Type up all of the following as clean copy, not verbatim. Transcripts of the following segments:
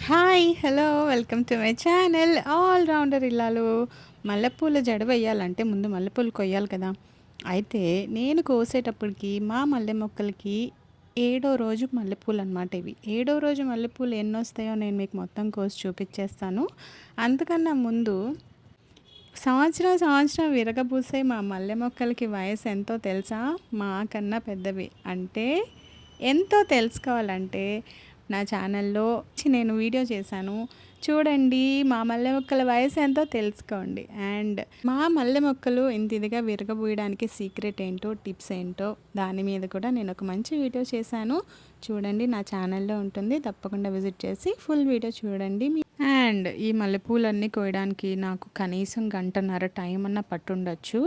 Hi! Hello! Welcome to my channel all rounder ఇల్లాలు. మల్లెపూల జడ వేయాలంటే ముందు మల్లెపూలు కొయ్యాలి కదా! అయితే నేను కోసేటప్పటికి మా మల్లె మొక్కలకి ఏడో రోజు మల్లెపూలనమాట ఇవి. ఏడో రోజు మల్లెపూలు ఎన్నొస్తాయో నేను మీకు మొత్తం కోసి చూపిచ్చేస్తాను. అంతకన్నా ముందు సంవత్సరం విరగబూసే మా మల్లె మొక్కలకి వయసు ఎంతో తెలుసా? మాకన్నా పెద్దవి. అంటే ఎంతో తెలుసుకోవాలంటే నా ఛానల్‌లో నేను వీడియో చేశాను. చూడండి మా మల్లె మొక్కల వయసు ఎంతో తెలుసుకోండి. అండ్ మా మల్లె మొక్కలు ఇంత ఇదిగా విరగబూయడానికి సీక్రెట్ ఏంటో, టిప్స్ ఏంటో దాని మీద కూడా నేను ఒక మంచి వీడియో చేశాను. చూడండి నా ఛానల్‌లో ఉంటుంది. తప్పకుండా విజిట్ చేసి ఫుల్ వీడియో చూడండి. అండ్ ఈ మల్లెపూలన్నీ కోయడానికి నాకు కనీసం గంటన్నర టైం అన్నా పట్టుండొచ్చు.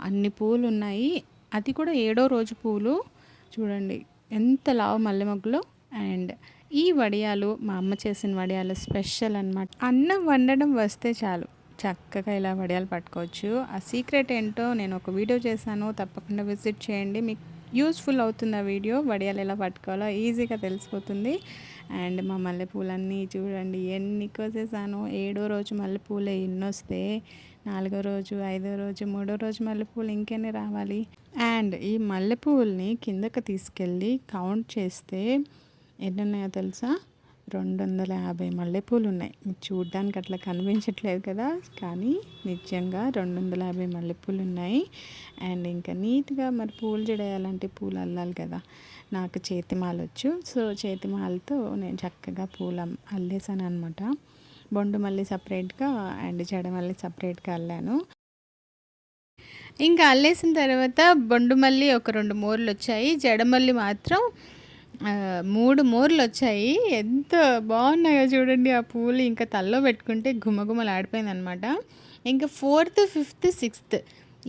అన్ని పూలున్నాయి. అది కూడా ఏడో రోజు పూలు. చూడండి ఎంత లావు మల్లె మొగ్గలో. అండ్ ఈ వడియాలు మా అమ్మ చేసిన వడియాలు స్పెషల్ అనమాట. అన్నం వండడం వస్తే చాలు చక్కగా ఇలా వడియాలు పట్టుకోవచ్చు. ఆ సీక్రెట్ ఏంటో నేను ఒక వీడియో చేశాను. తప్పకుండా విజిట్ చేయండి. మీకు యూస్ఫుల్ అవుతుంది ఆ వీడియో. వడియాలు ఎలా పట్టుకోవాలో ఈజీగా తెలిసిపోతుంది. అండ్ మా మల్లెపూలన్నీ చూడండి ఎన్ని కోసేసాను. ఏడో రోజు మల్లెపూలే ఇన్నొస్తే నాలుగో రోజు, ఐదో రోజు, మూడో రోజు మల్లెపూలు ఇంకెన్ని రావాలి. అండ్ ఈ మల్లెపూలని కిందకి తీసుకెళ్ళి కౌంట్ చేస్తే ఎన్నున్నాయో తెలుసా? 250 మల్లెపూలు ఉన్నాయి. మీకు చూడ్డానికి అట్లా కనిపించట్లేదు కదా, కానీ నిజంగా 250 మల్లెపూలు ఉన్నాయి. అండ్ ఇంకా నీట్గా మరి పూలు జడేయాలంటే పూలు అల్లాలి కదా. నాకు చేతిమాలొచ్చు. సో చేతిమాలతో నేను చక్కగా పూలు అల్లేసాను అనమాట. బొండు మళ్ళీ సపరేట్గా అండ్ జడ మళ్ళీ సపరేట్గా అల్లాను. ఇంకా అల్లేసిన తర్వాత బొండు మళ్ళీ ఒక 2 మోర్లు వచ్చాయి. జడమల్లి మాత్రం 3 మోర్లొచ్చాయి. ఎంత బాగున్నాయో చూడండి ఆ పూలు. ఇంకా తలలో పెట్టుకుంటే గుమగుమలాడిపోయిందనమాట. ఇంకా 4థ్, 5థ్, 6థ్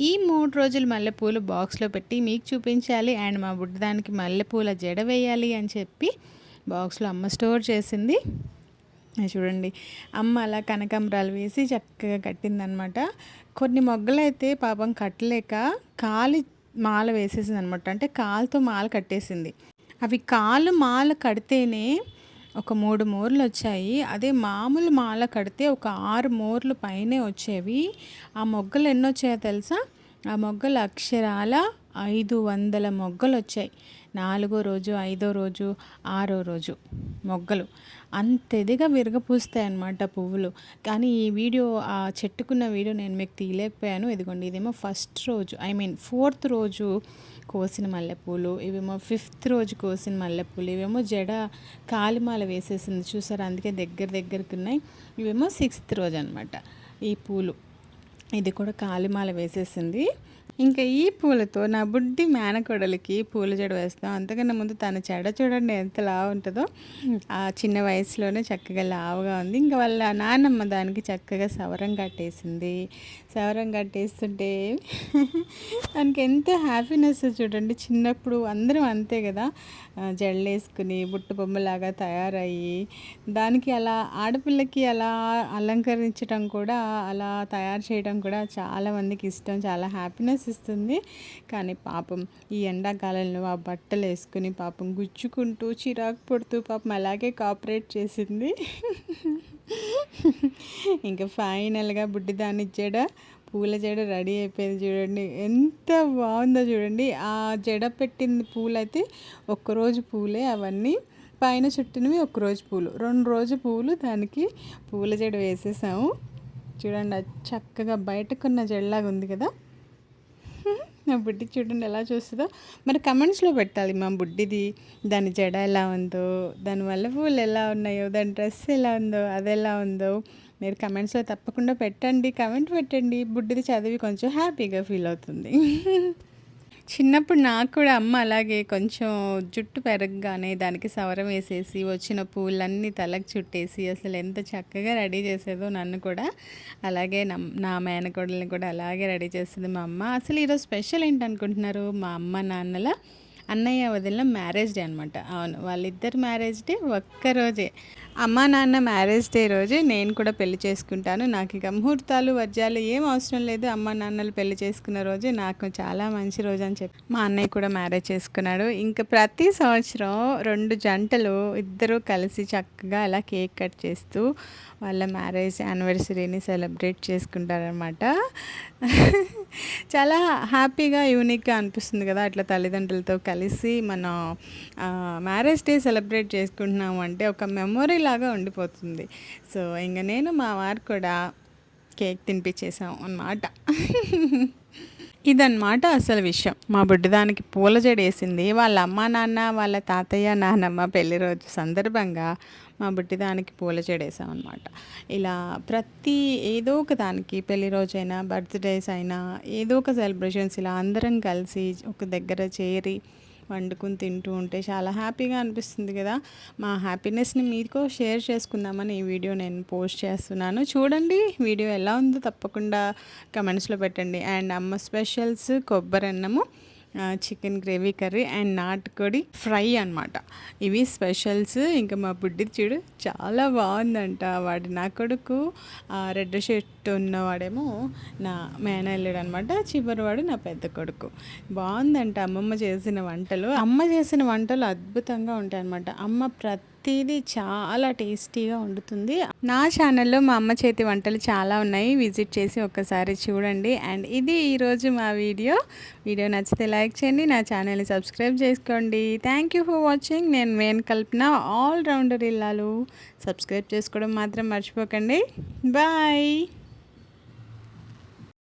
ఈ 3 రోజులు మల్లెపూలు బాక్స్‌లో పెట్టి మీకు చూపించాలి. అండ్ మా బుడ్డదానికి మల్లెపూల జడ వేయాలి అని చెప్పి బాక్స్‌లో అమ్మ స్టోర్ చేసింది. చూడండి అమ్మ అలా కనకాంబరాలు వేసి చక్కగా కట్టిందనమాట. కొన్ని మొగ్గలైతే పాపం కట్టలేక కాలి మాల వేసేసిందనమాట. అంటే కాలుతో మాల కట్టేసింది. అవి కాలు మాల కడితేనే ఒక 3 మోర్లు వచ్చాయి. అదే మామూలు మాల కడితే ఒక 6 మోర్లు పైనే వచ్చేవి. ఆ మొగ్గలు ఎన్నొచ్చాయో తెలుసా? ఆ మొగ్గలు అక్షరాల 500 మొగ్గలు వచ్చాయి. 4 రోజు, 5 రోజు, 6 రోజు మొగ్గలు అంత ఎదిగా విరగపూస్తాయి అన్నమాట పువ్వులు. కానీ ఈ వీడియో ఆ చెట్టుకున్న వీడియో నేను మీకు తీయలేకపోయాను. ఇదిగోండి ఇదేమో ఫస్ట్ రోజు, ఐ మీన్ 4థ్ రోజు కోసిన మల్లెపూలు, ఇవేమో 5థ్ రోజు కోసిన మల్లెపూలు, ఇవేమో జడ కాలిమాల వేసేసింది చూసారా, అందుకే దగ్గరికి ఉన్నాయి. ఇవేమో 6థ్ రోజు అనమాట ఈ పూలు. ఇది కూడా కాలిమాల వేసేసింది. ఇంకా ఈ పూలతో నా బుడ్డి మేనకోడలికి పూల జడ వేస్తాం. అంతకన్నా ముందు తన జడ చూడండి ఎంత లావు ఉంటుందో. ఆ చిన్న వయసులోనే చక్కగా లావుగా ఉంది. ఇంకా వాళ్ళ నాన్నమ్మ దానికి చక్కగా సవరం కట్టేసింది. సవరం కట్టేస్తుంటే దానికి ఎంత హ్యాపీనెస్ చూడండి. చిన్నప్పుడు అందరం అంతే కదా, జడలేసుకుని బుట్ట బొమ్మలాగా తయారయ్యి దానికి అలా ఆడపిల్లకి అలా అలంకరించడం కూడా, అలా తయారు చేయడం కూడా చాలామందికి ఇష్టం, చాలా హ్యాపీనెస్ ఇస్తుంది. కానీ పాపం ఈ ఎండాకాలంలో ఆ బట్టలు వేసుకుని పాపం గుచ్చుకుంటూ చిరాకు పడుతూ పాపం అలాగే కోఆపరేట్ చేసింది. ఇంకా ఫైనల్గా బుడ్డిదాని జడ, పూల జడ రెడీ అయిపోయింది. చూడండి ఎంత బాగుందో చూడండి. ఆ జడ పెట్టిన పూలైతే ఒక్కరోజు పూలే అవన్నీ, పైన చుట్టినవి ఒక్కరోజు పూలు, 2 రోజు పూలు దానికి పూల జడ వేసేసాము. చూడండి అది చక్కగా బయటకున్న జడలాగా ఉంది కదా. నా బుడ్డి చూడండి ఎలా చూస్తుందో. మరి కమెంట్స్లో పెట్టాలి మా బుడ్డిది, దాని జడ ఎలా ఉందో, దాని వల్ల పూలు ఎలా ఉన్నాయో, దాని డ్రెస్ ఎలా ఉందో, అది ఎలా ఉందో మీరు కమెంట్స్లో తప్పకుండా పెట్టండి. కమెంట్ పెట్టండి, బుడ్డిది చదివి కొంచెం హ్యాపీగా ఫీల్ అవుతుంది. చిన్నప్పుడు నాకు కూడా అమ్మ అలాగే కొంచెం జుట్టు పెరగగానే దానికి సవరం వేసేసి వచ్చిన పూలన్నీ తలకు చుట్టేసి అసలు ఎంత చక్కగా రెడీ చేసేదో నన్ను కూడా. అలాగే నా మేనకోడల్ని కూడా అలాగే రెడీ చేస్తుంది మా అమ్మ. అసలు ఈరోజు స్పెషల్ ఏంటనుకుంటున్నారు? మా అమ్మ నాన్నల అన్నయ్య వదిలిన మ్యారేజ్ డే అనమాట. అవును, వాళ్ళిద్దరు మ్యారేజ్ డే ఒక్కరోజే. అమ్మా నాన్న మ్యారేజ్ డే రోజు నేను కూడా పెళ్లి చేసుకుంటాను. నాకు ఇక ముహూర్తాలు, వర్జాలు ఏం అవసరం లేదు. అమ్మా నాన్నలు పెళ్లి చేసుకున్న రోజు నాకు చాలా మంచి రోజు అని చెప్పి మా అన్నయ్య కూడా మ్యారేజ్ చేసుకున్నాడు. ఇంకా ప్రతి సంవత్సరం 2 జంటలు ఇద్దరూ కలిసి చక్కగా అలా కేక్ కట్ చేస్తూ వాళ్ళ మ్యారేజ్ యానివర్సరీని సెలబ్రేట్ చేసుకుంటారనమాట. చాలా హ్యాపీగా, యూనిక్‌గా అనిపిస్తుంది కదా! అట్లా తల్లిదండ్రులతో కలిసి మనం మ్యారేజ్ డే సెలబ్రేట్ చేసుకుంటున్నాము అంటే ఒక మెమొరీ లాగా ఉండిపోతుంది. సో, ఇంక నేను మా వారు కూడా కేక్ తినిపించేసాం అనమాట. ఇదనమాట అసలు విషయం. మా బుడ్డదానికి పూల జడేసింది. వాళ్ళ అమ్మా, నాన్న, వాళ్ళ తాతయ్య, నానమ్మ పెళ్లి రోజు సందర్భంగా మా బుడ్డిదానికి పూల జడేసామనమాట. ఇలా ప్రతి ఏదో ఒక దానికి పెళ్లి రోజైనా, బర్త్‌డేస్ అయినా ఏదో ఒక సెలబ్రేషన్స్ ఇలా అందరం కలిసి ఒక దగ్గర చేరి వండుకొని తింటూ ఉంటే చాలా హ్యాపీగా అనిపిస్తుంది కదా! మా హ్యాపీనెస్‌ని మీతో షేర్ చేసుకుందామని ఈ వీడియో నేను పోస్ట్ చేస్తున్నాను. చూడండి వీడియో ఎలా ఉందో తప్పకుండా కమెంట్స్‌లో పెట్టండి. అండ్ అమ్మ స్పెషల్స్ కొబ్బరన్నము, చికెన్ గ్రేవీ కర్రీ అండ్ నాటుకోడి ఫ్రై అనమాట. ఇవి స్పెషల్స్. ఇంకా మా బుడ్డిది చూడు చాలా బాగుందంట. వాడు నా కొడుకు, రెడ్ షర్ట్ ఉన్నవాడేమో నా మేనల్లుడు అనమాట. చివరివాడు నా పెద్ద కొడుకు. బాగుందంట అమ్మమ్మ చేసిన వంటలు. అమ్మ చేసిన వంటలు అద్భుతంగా ఉంటాయి అనమాట. అమ్మ ప్రతిదీ చాలా టేస్టీగా వండుతుంది. నా ఛానల్లో మా అమ్మ చేతి వంటలు చాలా ఉన్నాయి. విజిట్ చేసి ఒక్కసారి చూడండి. అండ్ ఇది ఈరోజు మా వీడియో నచ్చితే లైక్ చేయండి, నా ఛానల్ని సబ్స్క్రైబ్ చేసుకోండి. Thank you for watching. నేను కల్పన, ఆల్ రౌండర్ ఇల్లాలు. సబ్స్క్రైబ్ చేసుకోవడం మాత్రం మర్చిపోకండి. బాయ్.